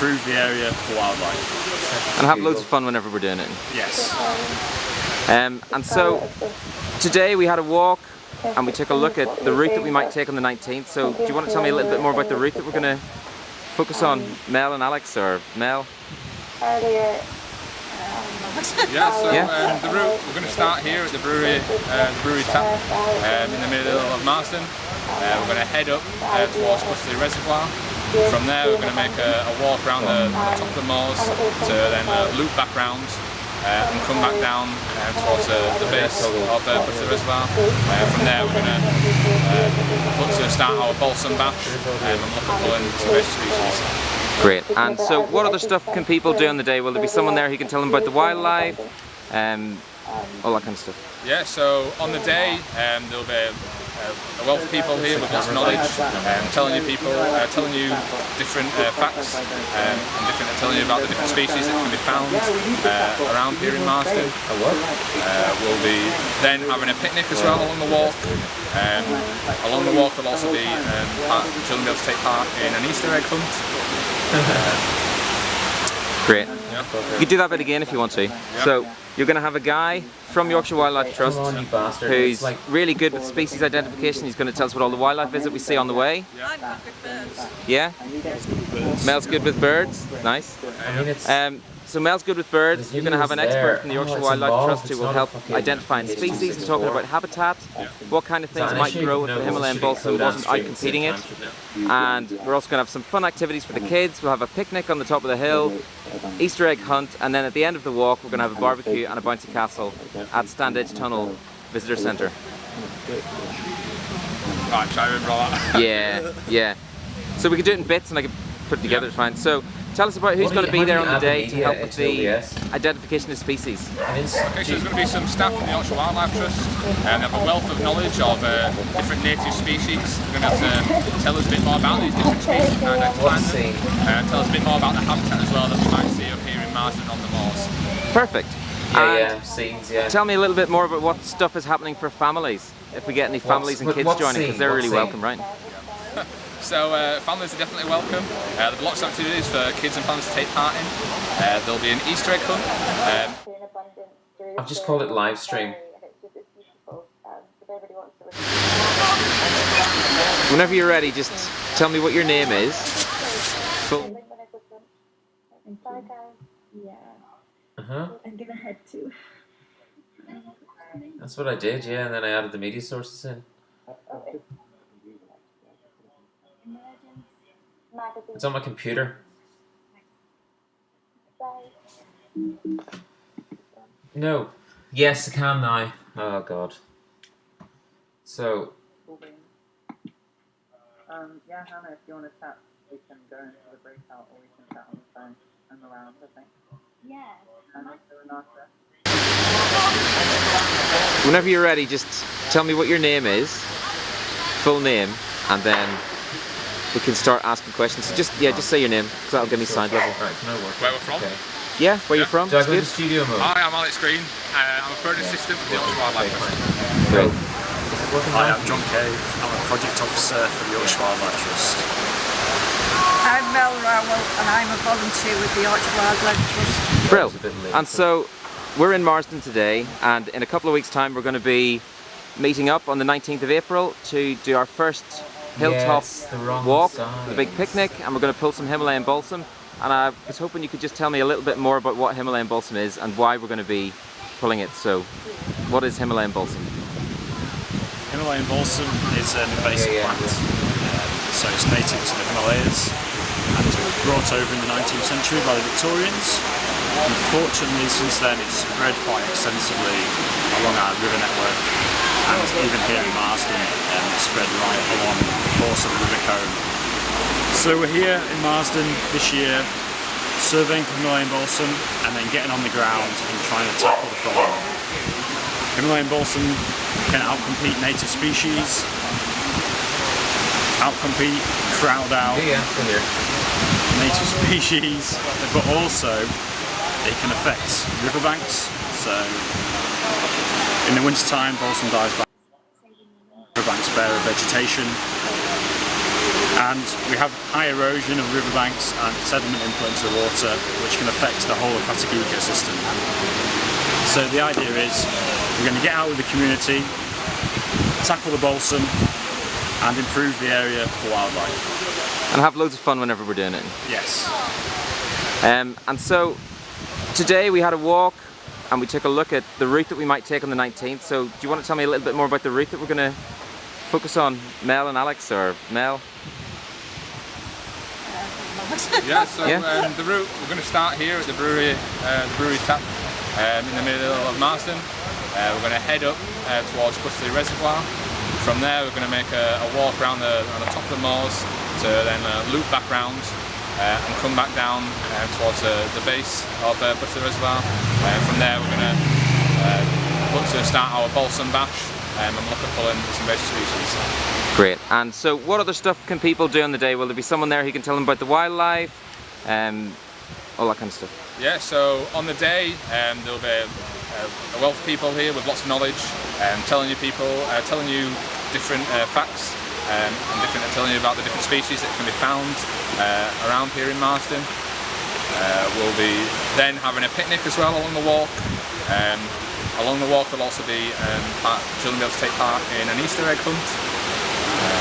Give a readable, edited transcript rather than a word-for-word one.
improve the area for wildlife. And have loads of fun whenever we're doing it. Yes. And so today we had a walk and we took a look at the route that we might take on the 19th. So do you want to tell me a little bit more about the route that we're going to focus on, Mel and Alex, or Mel? Yeah, so the route, we're going to start here at the brewery tap in the middle of Marsden. We're going to head up towards Bustley Reservoir. From there we're going to make a walk around the top of the moors to then loop back round and come back down towards the base of Bustley Reservoir. From there we're going to look to start our balsam bash and look at pulling some fish species. Great. And so what other stuff can people do on the day? Will there be someone there who can tell them about the wildlife? All that kind of stuff. Yeah, so on the day there'll be a wealth of people here with lots of knowledge, telling you different facts and telling you about the different species that can be found around here in Marsden. We'll be then having a picnic as well along the walk. Along the walk there'll also be children will be able to take part in an Easter egg hunt. Great. Yeah. You can do that bit again if you want to. Yeah. So you're going to have a guy from Yorkshire Wildlife Trust who's really good with species identification. He's going to tell us what all the wildlife is that we see on the way. Yeah. I'm good with birds. Yeah? Mel's good with birds. Nice. So Mel's good with birds. You're going to have an expert from the Yorkshire Wildlife Trust who will help identifying species and talking about habitat, what kind of things might grow if the Himalayan balsam wasn't out competing it. And we're also going to have some fun activities for the kids. We'll have a picnic on the top of the hill, Easter egg hunt, and then at the end of the walk we're going to have a barbecue and a bouncy castle at Standedge Tunnel Visitor Centre. Right, try to remember all that. Yeah. So we can do it in bits and I can put it together, it's fine. So tell us about who's going to be there on the day to help with the identification of species. Okay, so there's going to be some staff from the Yorkshire Wildlife Trust and they have a wealth of knowledge of different native species. They're going to have to tell us a bit more about these different species and identify them. And tell us a bit more about the habitat as well that we might see up here in Marsden on the moors. Perfect. Scenes, yeah. Tell me a little bit more about what stuff is happening for families, if we get any families and kids joining, because they're really welcome, right? So families are definitely welcome. There'll be lots of activities for kids and families to take part in. There'll be an Easter egg hunt. I've just called it live stream. Whenever you're ready, just tell me what your name is. I'm gonna head to. That's what I did, yeah, and then I added the media sources in. It's on my computer. No. Yes, I can now. Oh god. So. Yeah, Hannah, if you want to chat, we can go into the breakout or we can chat on the phone and around, I think. Yeah. Whenever you're ready, just tell me what your name is, full name, and then we can start asking questions. So just say your name, because that'll give me sound level. Right, no work. Where we're from? Okay. Yeah, where you're from? Do I go good. to studio mode? Hi, I'm Alex Green. I'm a project assistant with the Yorkshire Wildlife Trust. Great. Hi, I'm John Cave. I'm a project officer for the Yorkshire Wildlife Trust. I'm Mel Rowell and I'm a volunteer with the Yorkshire Wildlife Trust. Brill. And so we're in Marsden today, and in a couple of weeks' time we're going to be meeting up on the 19th of April to do our first hilltop walk, the big picnic, and we're going to pull some Himalayan balsam. And I was hoping you could just tell me a little bit more about what Himalayan balsam is and why we're going to be pulling it. So, what is Himalayan balsam? Himalayan balsam is an invasive plant, so it's native to the Himalayas and it was brought over in the 19th century by the Victorians. Unfortunately, since then it's spread quite extensively along our river network, and even here in Marsden it's spread right along the course of the River Colne. So we're here in Marsden this year surveying for Himalayan balsam and then getting on the ground and trying to tackle the problem. Himalayan balsam can outcompete native species, outcompete, crowd out native species, but also it can affect riverbanks. So in the winter time balsam dies back, riverbanks bare of vegetation. And we have high erosion of riverbanks and sediment input into the water, which can affect the whole aquatic ecosystem. So the idea is we're going to get out with the community, tackle the balsam, and improve the area for wildlife. And have loads of fun whenever we're doing it. Yes. And so today we had a walk and we took a look at the route that we might take on the 19th. So do you want to tell me a little bit more about the route that we're going to focus on, Mel and Alex, or Mel? Yeah, so the route, we're going to start here at the brewery tap in the middle of Marston. We're going to head up towards Butterley Reservoir. From there we're going to make a walk around the top of the moors to then loop back round and come back down towards the base of Butterley Reservoir. From there we're going to look to start our balsam bash and look at pulling some invasive species. Great. And so what other stuff can people do on the day? Will there be someone there who can tell them about the wildlife, all that kind of stuff? Yeah, so on the day there'll be a wealth of people here with lots of knowledge, telling you different facts and telling you about the different species that can be found around here in Marston. We'll be then having a picnic as well along the walk. Along the walk there'll also be children will be able to take part in an Easter egg hunt.